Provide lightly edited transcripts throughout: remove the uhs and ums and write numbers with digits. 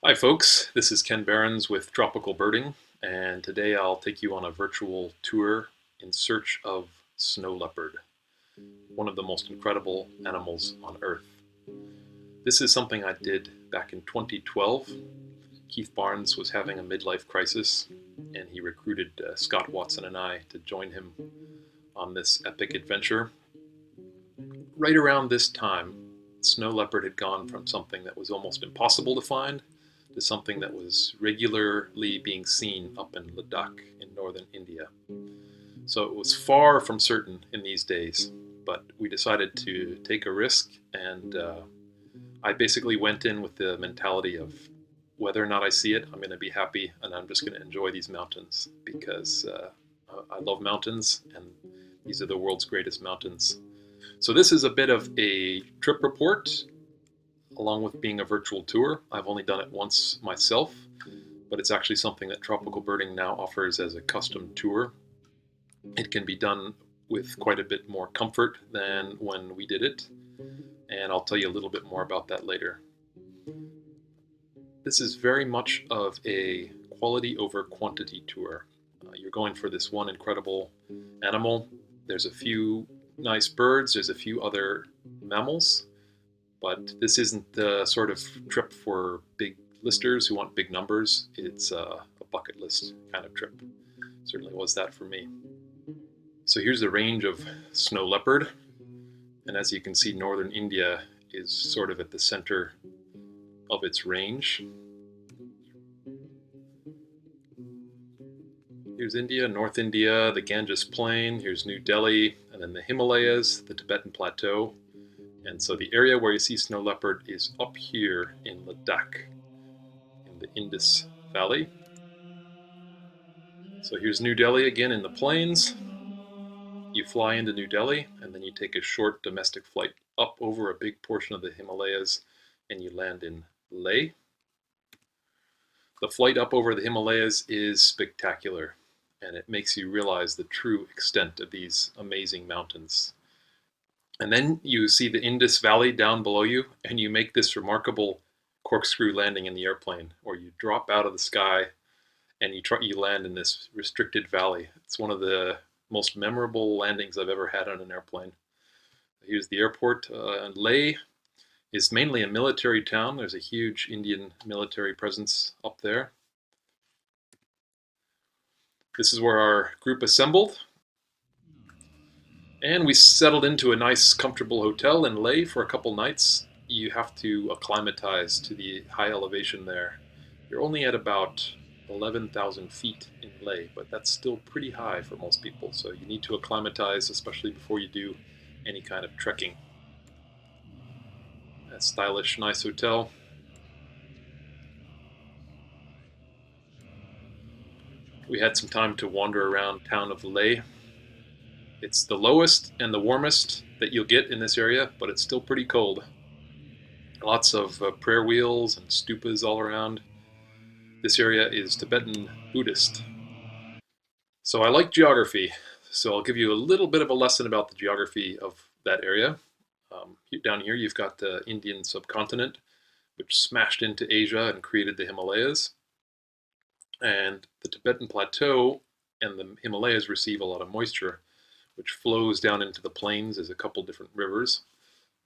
Hi folks, this is Ken Behrens with Tropical Birding, and today I'll take you on a virtual tour in search of snow leopard, one of the most incredible animals on Earth. This is something I did back in 2012. Keith Barnes was having a midlife crisis, and he recruited Scott Watson and I to join him on this epic adventure. Right around this time, snow leopard had gone from something that was almost impossible to find to something that was regularly being seen up in Ladakh in northern India. So it was far from certain in these days, but we decided to take a risk, and I basically went in with the mentality of whether or not I see it, I'm going to be happy, and I'm just going to enjoy these mountains because I love mountains, and these are the world's greatest mountains. So this is a bit of a trip report along with being a virtual tour. I've only done it once myself, but it's actually something that Tropical Birding now offers as a custom tour. It can be done with quite a bit more comfort than when we did it, and I'll tell you a little bit more about that later. This is very much of a quality over quantity tour. You're going for this one incredible animal. There's a few nice birds, there's a few other mammals, but this isn't the sort of trip for big listers who want big numbers. It's a bucket list kind of trip. Certainly was that for me. So here's the range of snow leopard, and as you can see, northern India is sort of at the center of its range. Here's India, North India, the Ganges Plain, here's New Delhi, and then the Himalayas, the Tibetan Plateau. And so the area where you see snow leopard is up here in Ladakh, in the Indus Valley. So here's New Delhi again in the plains. You fly into New Delhi, and then you take a short domestic flight up over a big portion of the Himalayas, and you land in Leh. The flight up over the Himalayas is spectacular, and it makes you realize the true extent of these amazing mountains. And then you see the Indus Valley down below you, and you make this remarkable corkscrew landing in the airplane, where you drop out of the sky and you land in this restricted valley. It's one of the most memorable landings I've ever had on an airplane. Here's the airport. Leh is mainly a military town. There's a huge Indian military presence up there. This is where our group assembled. And we settled into a nice, comfortable hotel in Leh for a couple nights. You have to acclimatize to the high elevation there. You're only at about 11,000 feet in Leh, but that's still pretty high for most people, so you need to acclimatize, especially before you do any kind of trekking. A stylish, nice hotel. We had some time to wander around town of Leh. It's the lowest and the warmest that you'll get in this area, but it's still pretty cold. Lots of prayer wheels and stupas all around. This area is Tibetan Buddhist. So I like geography, so I'll give you a little bit of a lesson about the geography of that area. Down here you've got the Indian subcontinent, which smashed into Asia and created the Himalayas. And the Tibetan Plateau and the Himalayas receive a lot of moisture, which flows down into the plains as a couple different rivers.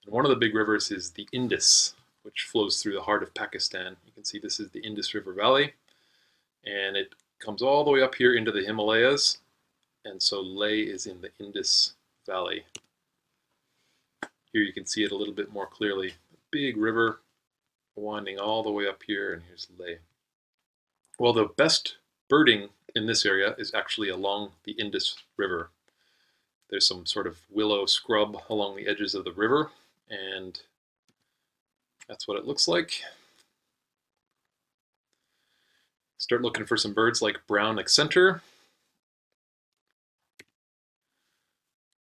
And one of the big rivers is the Indus, which flows through the heart of Pakistan. You can see this is the Indus River Valley, and it comes all the way up here into the Himalayas, and so Leh is in the Indus Valley. Here you can see it a little bit more clearly. A big river winding all the way up here, and here's Leh. Well, the best birding in this area is actually along the Indus River. There's some sort of willow scrub along the edges of the river, and that's what it looks like. Start looking for some birds like brown accenter.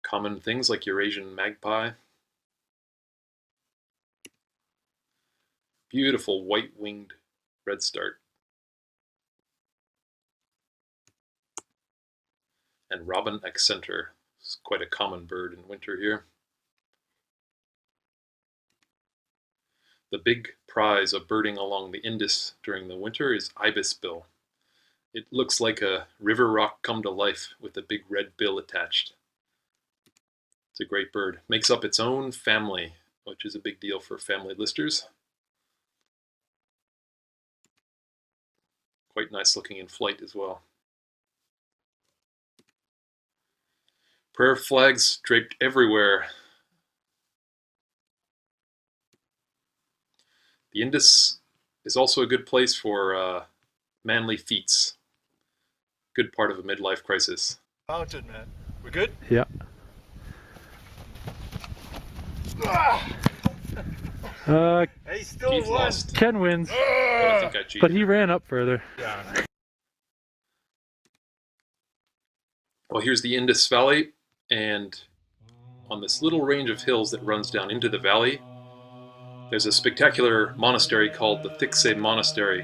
Common things like Eurasian magpie. Beautiful white-winged redstart. And robin accenter. It's quite a common bird in winter here. The big prize of birding along the Indus during the winter is ibisbill. It looks like a river rock come to life with a big red bill attached. It's a great bird. Makes up its own family, which is a big deal for family listers. Quite nice looking in flight as well. Prayer flags draped everywhere. The Indus is also a good place for manly feats. Good part of a midlife crisis. Mountain, man. We're good? Yeah. Hey, still Keith won. lost. Ken wins, But I think I cheated. but he ran up further. Yeah. Well, here's the Indus Valley, and on this little range of hills that runs down into the valley, there's a spectacular monastery called the Thiksay Monastery.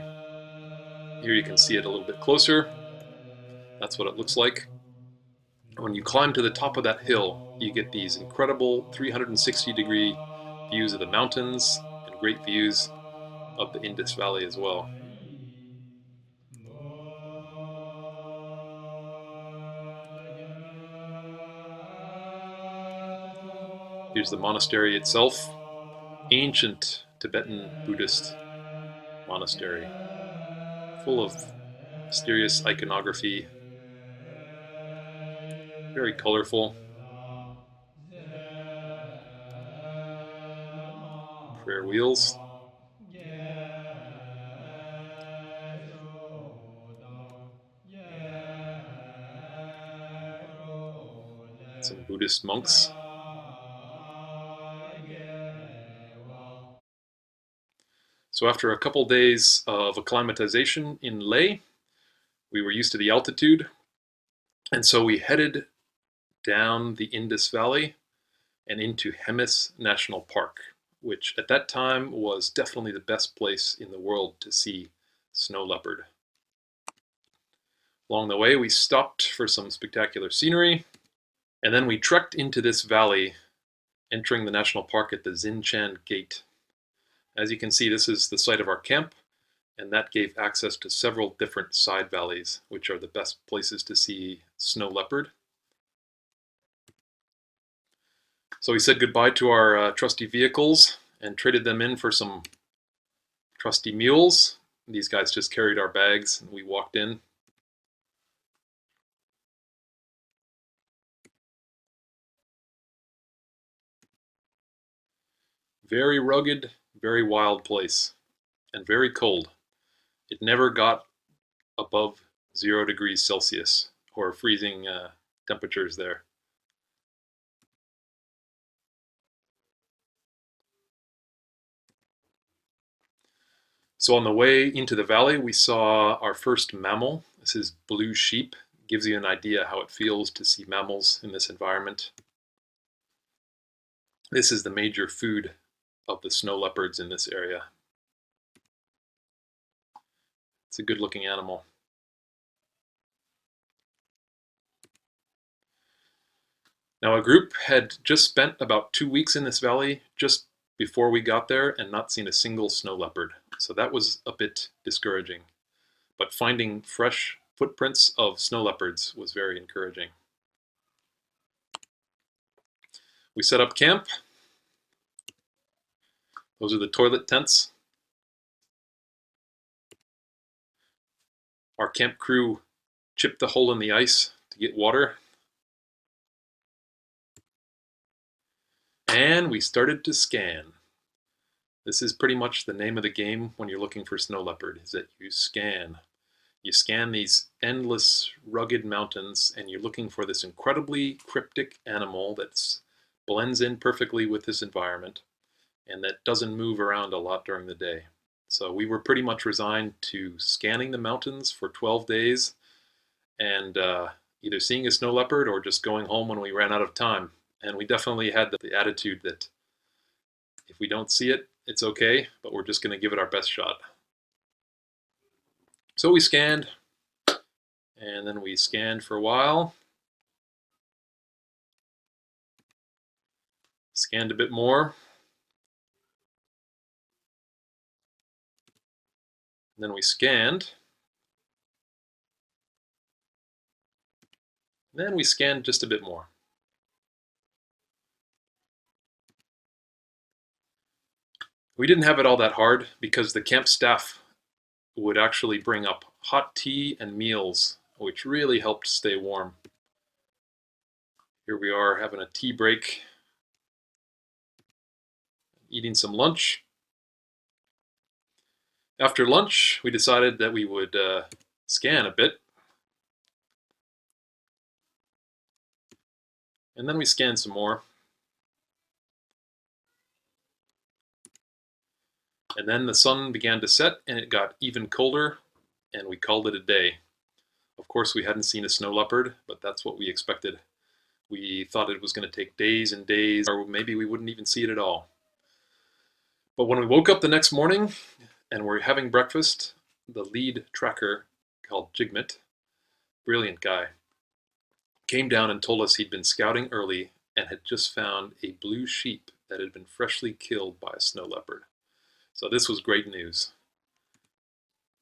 Here you can see it a little bit closer. That's what it looks like. When you climb to the top of that hill, you get these incredible 360-degree views of the mountains and great views of the Indus Valley as well. Here's the monastery itself, ancient Tibetan Buddhist monastery, full of mysterious iconography, very colorful. Prayer wheels. Some Buddhist monks. So after a couple days of acclimatization in Leh, we were used to the altitude, and so we headed down the Indus Valley and into Hemis National Park, which at that time was definitely the best place in the world to see snow leopard. Along the way, we stopped for some spectacular scenery, and then we trekked into this valley, entering the national park at the Xinchan Gate. As you can see, this is the site of our camp, and that gave access to several different side valleys, which are the best places to see snow leopard. So we said goodbye to our trusty vehicles and traded them in for some trusty mules. These guys just carried our bags, and we walked in. Very rugged, very wild place, and very cold. It never got above 0 degrees Celsius, or freezing temperatures there. So on the way into the valley, we saw our first mammal. This is blue sheep. Gives you an idea how it feels to see mammals in this environment. This is the major food of the snow leopards in this area. It's a good-looking animal. Now, a group had just spent about 2 weeks in this valley just before we got there and not seen a single snow leopard. So that was a bit discouraging. But finding fresh footprints of snow leopards was very encouraging. We set up camp. Those are the toilet tents. Our camp crew chipped a hole in the ice to get water. And we started to scan. This is pretty much the name of the game when you're looking for snow leopard, is that you scan. You scan these endless, rugged mountains, and you're looking for this incredibly cryptic animal that blends in perfectly with this environment and that doesn't move around a lot during the day. So we were pretty much resigned to scanning the mountains for 12 days and either seeing a snow leopard or just going home when we ran out of time. And we definitely had the attitude that if we don't see it, it's okay, but we're just going to give it our best shot. So we scanned, and then we scanned for a while. Scanned a bit more. And then we scanned. Then we scanned just a bit more. We didn't have it all that hard because the camp staff would actually bring up hot tea and meals, which really helped stay warm. Here we are having a tea break, eating some lunch. After lunch, we decided that we would scan a bit. And then we scanned some more. And then the sun began to set and it got even colder, and we called it a day. Of course, we hadn't seen a snow leopard, but that's what we expected. We thought it was going to take days and days, or maybe we wouldn't even see it at all. But when we woke up the next morning and we're having breakfast, the lead tracker, called Jigmet, brilliant guy, came down and told us he'd been scouting early and had just found a blue sheep that had been freshly killed by a snow leopard. So this was great news.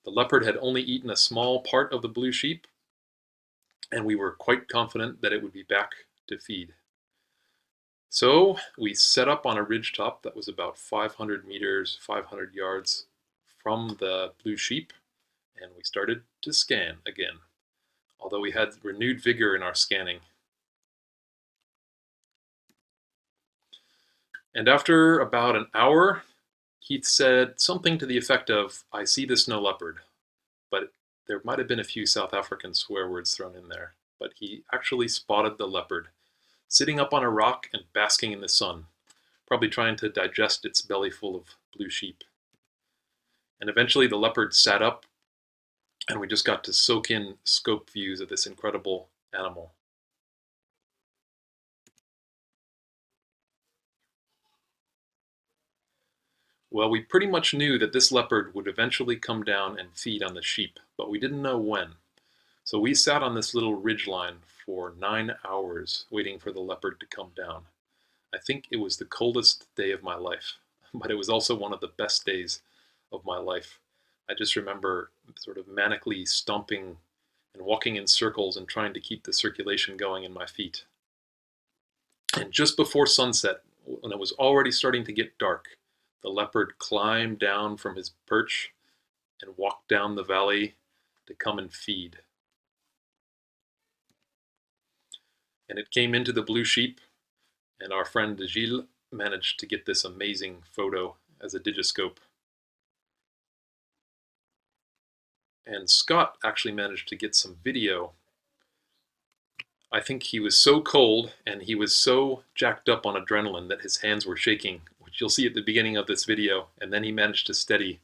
The leopard had only eaten a small part of the blue sheep, and we were quite confident that it would be back to feed. So we set up on a ridgetop that was about 500 meters, 500 yards from the blue sheep, and we started to scan again, although we had renewed vigor in our scanning. And after about an hour, Keith said something to the effect of, "I see the snow leopard," but there might have been a few South African swear words thrown in there. But he actually spotted the leopard, sitting up on a rock and basking in the sun, probably trying to digest its belly full of blue sheep. And eventually the leopard sat up, and we just got to soak in scope views of this incredible animal. Well, we pretty much knew that this leopard would eventually come down and feed on the sheep, but we didn't know when. So we sat on this little ridgeline for 9 hours waiting for the leopard to come down. I think it was the coldest day of my life, but it was also one of the best days of my life. I just remember sort of manically stomping and walking in circles and trying to keep the circulation going in my feet. And just before sunset, when it was already starting to get dark, the leopard climbed down from his perch and walked down the valley to come and feed. And it came into the blue sheep, and our friend Gilles managed to get this amazing photo as a digiscope. And Scott actually managed to get some video. I think he was so cold and he was so jacked up on adrenaline that his hands were shaking, which you'll see at the beginning of this video, and then he managed to steady.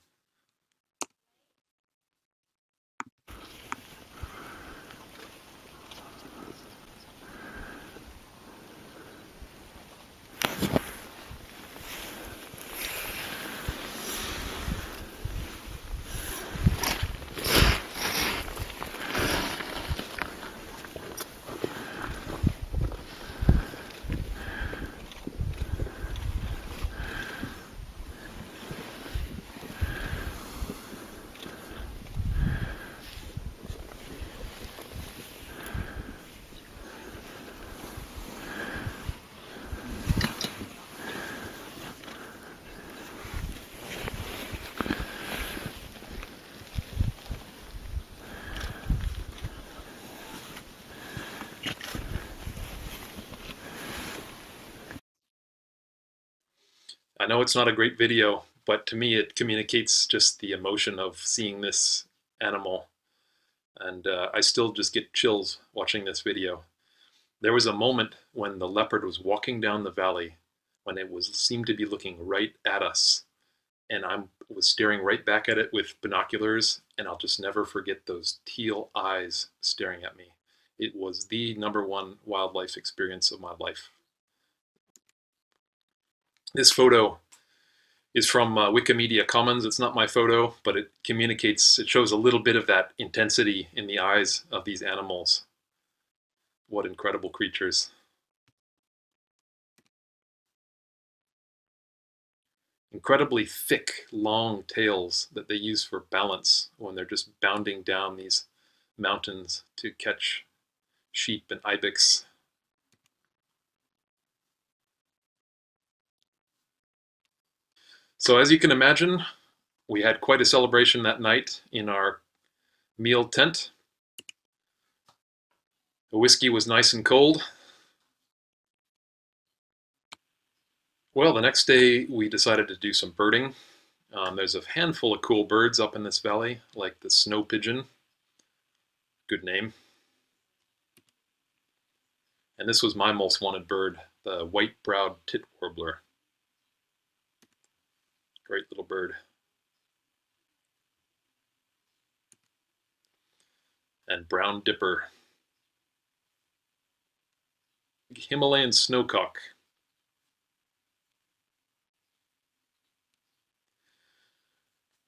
I know it's not a great video, but to me it communicates just the emotion of seeing this animal. And I still just get chills watching this video. There was a moment when the leopard was walking down the valley, when it seemed to be looking right at us. And I was staring right back at it with binoculars, and I'll just never forget those teal eyes staring at me. It was the #1 wildlife experience of my life. This photo is from Wikimedia Commons. It's not my photo, but it shows a little bit of that intensity in the eyes of these animals. What incredible creatures. incredibly thick, long tails that they use for balance when they're just bounding down these mountains to catch sheep and ibex. So as you can imagine, we had quite a celebration that night in our meal tent. The whiskey was nice and cold. Well, the next day we decided to do some birding. There's a handful of cool birds up in this valley, like the snow pigeon. Good name. And this was my most wanted bird, the white-browed tit warbler. Great little bird. And brown dipper. Himalayan snowcock.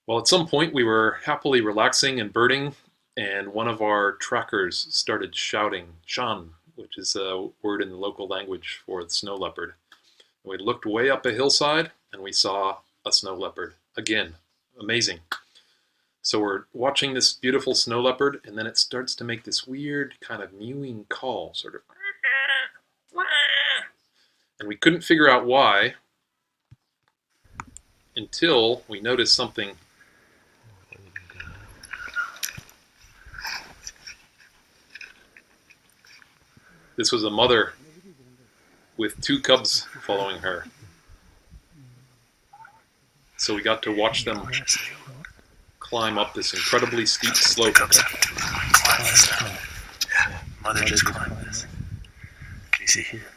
Well, at some point we were happily relaxing and birding, and one of our trackers started shouting, "Shan," which is a word in the local language for the snow leopard. And we looked way up a hillside, and we saw a snow leopard. Again, amazing. So we're watching this beautiful snow leopard, and then it starts to make this weird kind of mewing call, sort of. And we couldn't figure out why until we noticed something. This was a mother with 2 cubs following her. So we got to watch them climb up this incredibly steep slope. Mother just climbed this. Can you see here?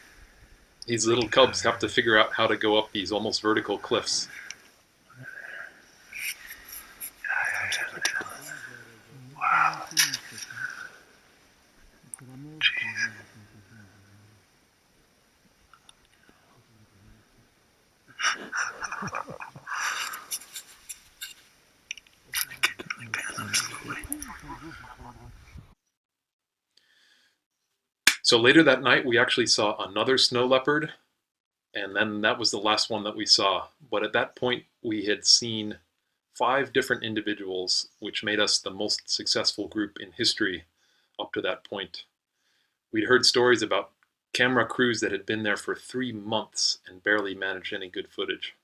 These little cubs have to figure out how to go up these almost vertical cliffs. Wow. So later that night, we actually saw another snow leopard, and then that was the last one that we saw. But at that point, we had seen 5 different individuals, which made us the most successful group in history up to that point. We'd heard stories about camera crews that had been there for 3 months and barely managed any good footage.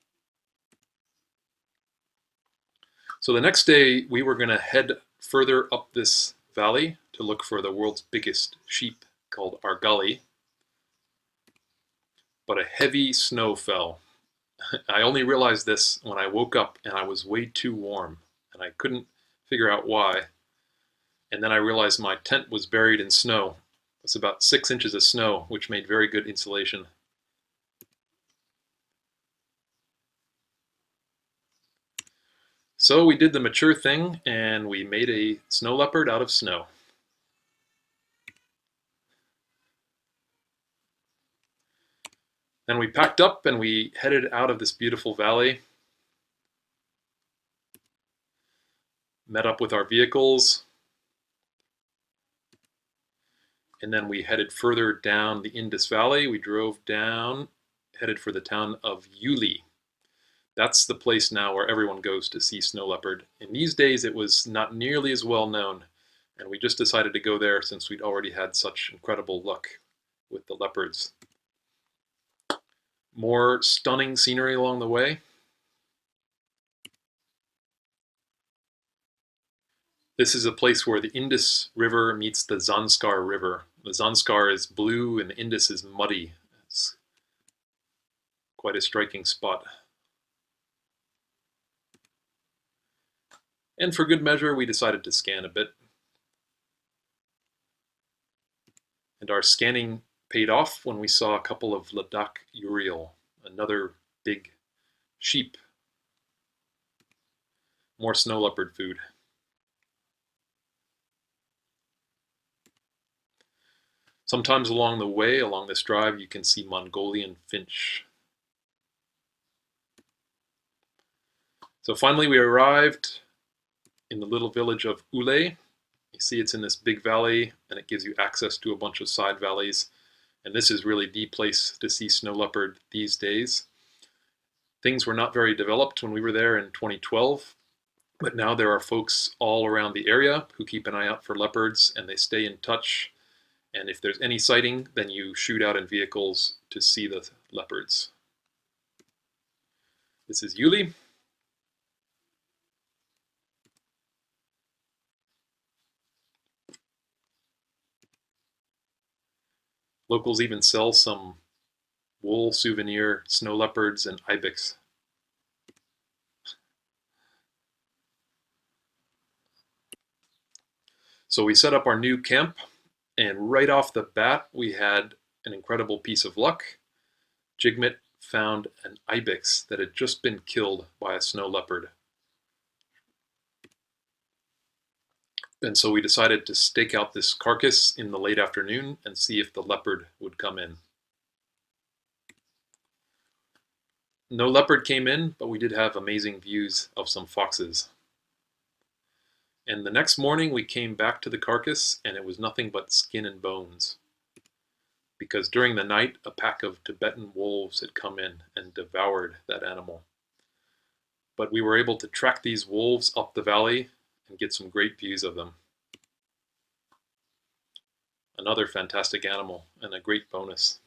So the next day, we were going to head further up this valley to look for the world's biggest sheep, called our gully, but a heavy snow fell. I only realized this when I woke up and I was way too warm, and I couldn't figure out why. And then I realized my tent was buried in snow. It's about 6 inches of snow, which made very good insulation. So we did the mature thing, and we made a snow leopard out of snow. Then we packed up and we headed out of this beautiful valley, met up with our vehicles, and then we headed further down the Indus Valley. We drove down, headed for the town of Ule. That's the place now where everyone goes to see snow leopard. In these days, it was not nearly as well known, and we just decided to go there since we'd already had such incredible luck with the leopards. More stunning scenery along the way. This is a place where the Indus River meets the Zanskar River. The Zanskar is blue and the Indus is muddy. It's quite a striking spot. And for good measure, we decided to scan a bit. And our scanning paid off when we saw a couple of Ladakh urial, another big sheep. More snow leopard food. Sometimes along the way, along this drive, you can see Mongolian finch. So finally we arrived in the little village of Ule. You see it's in this big valley, and it gives you access to a bunch of side valleys. And this is really the place to see snow leopard these days. Things were not very developed when we were there in 2012, but now there are folks all around the area who keep an eye out for leopards, and they stay in touch. And if there's any sighting, then you shoot out in vehicles to see the leopards. This is Ule. Locals even sell some wool souvenir snow leopards and ibex. So we set up our new camp, and right off the bat we had an incredible piece of luck. Jigmet found an ibex that had just been killed by a snow leopard. And so we decided to stake out this carcass in the late afternoon and see if the leopard would come in. No leopard came in, but we did have amazing views of some foxes. And the next morning we came back to the carcass, and it was nothing but skin and bones. Because during the night, a pack of Tibetan wolves had come in and devoured that animal. But we were able to track these wolves up the valley and get some great views of them. Another fantastic animal and a great bonus.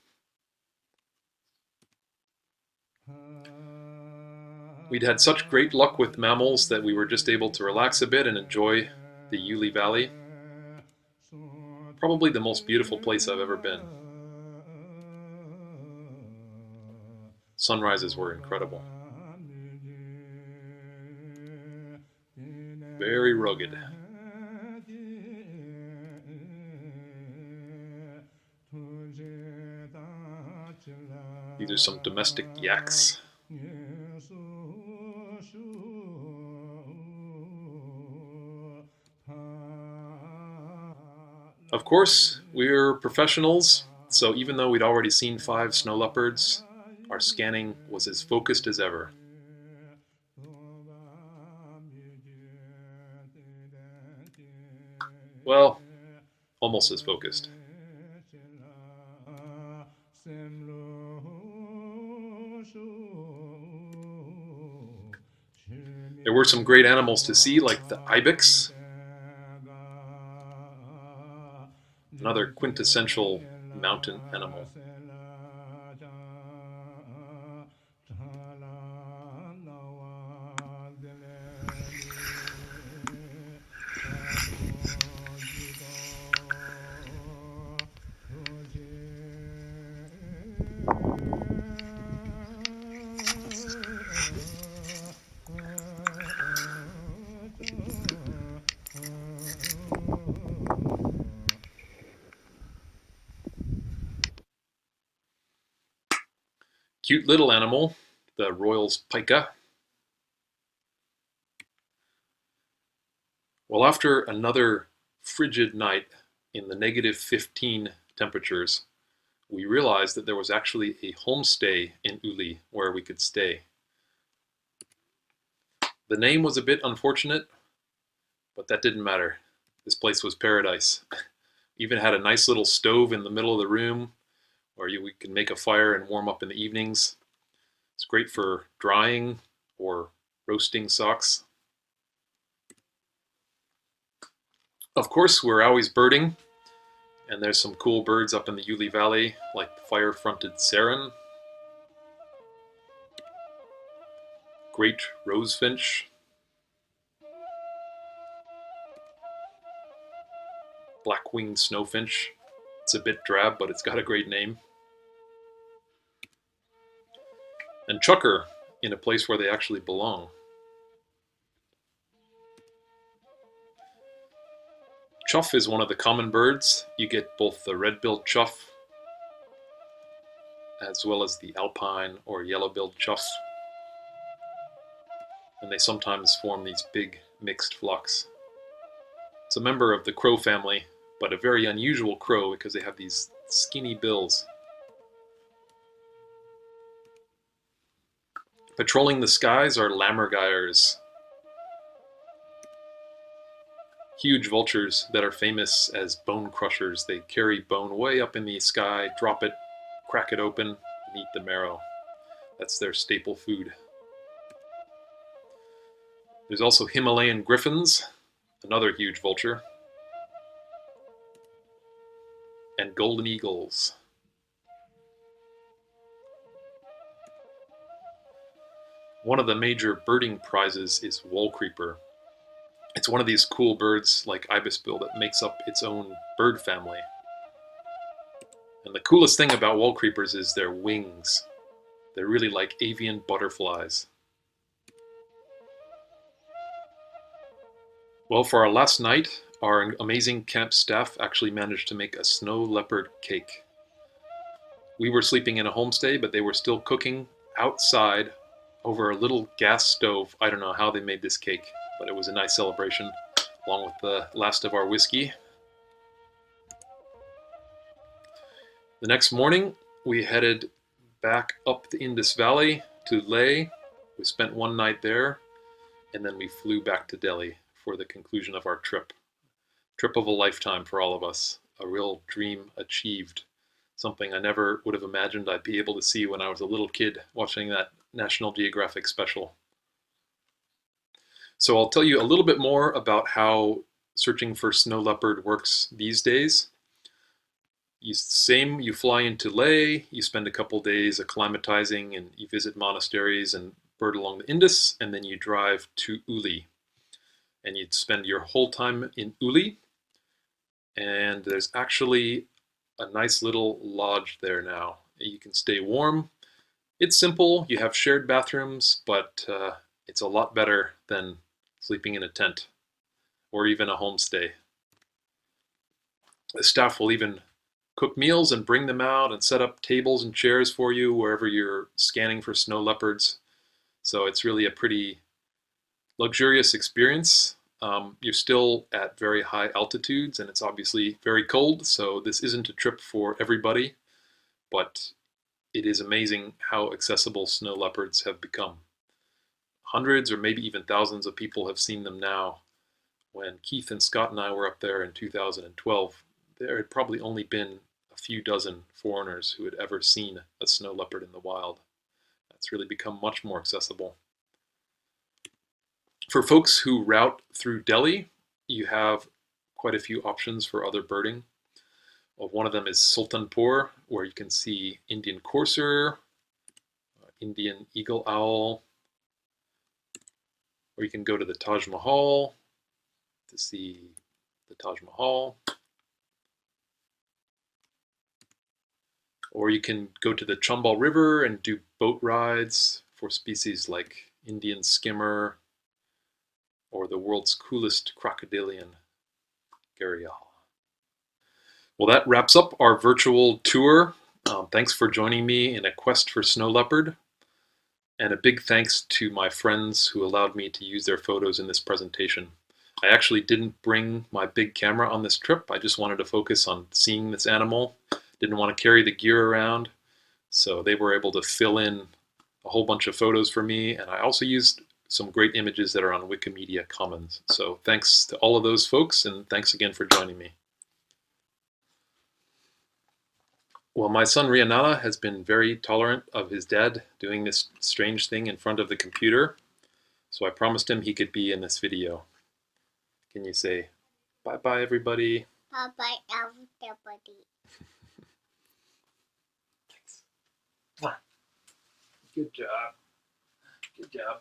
We'd had such great luck with mammals that we were just able to relax a bit and enjoy the Ule Valley. Probably the most beautiful place I've ever been. Sunrises were incredible. Very rugged. These are some domestic yaks. Of course, we're professionals, so even though we'd already seen 5 snow leopards, our scanning was as focused as ever. Well, almost as focused. There were some great animals to see, like the ibex, another quintessential mountain animal. Cute little animal, the Royal's pika. Well, after another frigid night in the -15 temperatures, we realized that there was actually a homestay in Ule where we could stay. The name was a bit unfortunate, but that didn't matter. This place was paradise. Even had a nice little stove in the middle of the room where we could make a fire and warm up in the evenings. It's great for drying or roasting socks. Of course, we're always birding, and there's some cool birds up in the Ule Valley, like the fire-fronted saren, great rosefinch, black-winged snowfinch. It's a bit drab, but it's got a great name. And chukar, in a place where they actually belong. Chough is one of the common birds. You get both the red-billed chough as well as the alpine or yellow-billed chough. And they sometimes form these big mixed flocks. It's a member of the crow family, but a very unusual crow because they have these skinny bills. Patrolling the skies are lammergeiers, huge vultures that are famous as bone crushers. They carry bone way up in the sky, drop it, crack it open, and eat the marrow. That's their staple food. There's also Himalayan griffins, another huge vulture, and golden eagles. One of the major birding prizes is wall creeper. It's one of these cool birds like ibisbill that makes up its own bird family. And the coolest thing about wall creepers is their wings. They're really like avian butterflies. Well, for our last night, our amazing camp staff actually managed to make a snow leopard cake. We were sleeping in a homestay, but they were still cooking outside over a little gas stove. I don't know how they made this cake, but it was a nice celebration, along with the last of our whiskey. The next morning, we headed back up the Indus Valley to Leh. We spent one night there, and then we flew back to Delhi for the conclusion of our trip. Trip of a lifetime for all of us, a real dream achieved, something I never would have imagined I'd be able to see when I was a little kid watching that National Geographic special. So I'll tell you a little bit more about how searching for snow leopard works these days. You fly into Leh, you spend a couple days acclimatizing, and you visit monasteries and bird along the Indus, and then you drive to Ule. And you'd spend your whole time in Ule, and there's actually a nice little lodge there now. You can stay warm. It's simple, you have shared bathrooms, but it's a lot better than sleeping in a tent or even a homestay. The staff will even cook meals and bring them out and set up tables and chairs for you wherever you're scanning for snow leopards. So it's really a pretty luxurious experience. You're still at very high altitudes and it's obviously very cold, so this isn't a trip for everybody, but it is amazing how accessible snow leopards have become. Hundreds or maybe even thousands of people have seen them now. When Keith and Scott and I were up there in 2012, there had probably only been a few dozen foreigners who had ever seen a snow leopard in the wild. It's really become much more accessible. For folks who route through Delhi, you have quite a few options for other birding. One of them is Sultanpur, where you can see Indian courser, Indian eagle owl, or you can go to the Taj Mahal to see the Taj Mahal. Or you can go to the Chambal River and do boat rides for species like Indian skimmer or the world's coolest crocodilian gharial. Well, that wraps up our virtual tour. Thanks for joining me in a quest for snow leopard. And a big thanks to my friends who allowed me to use their photos in this presentation. I actually didn't bring my big camera on this trip. I just wanted to focus on seeing this animal. Didn't want to carry the gear around. So they were able to fill in a whole bunch of photos for me. And I also used some great images that are on Wikimedia Commons. So thanks to all of those folks, and thanks again for joining me. Well, my son Rianana has been very tolerant of his dad doing this strange thing in front of the computer. So I promised him he could be in this video. Can you say, bye-bye, everybody? Bye-bye, everybody. Thanks. Good job. Good job.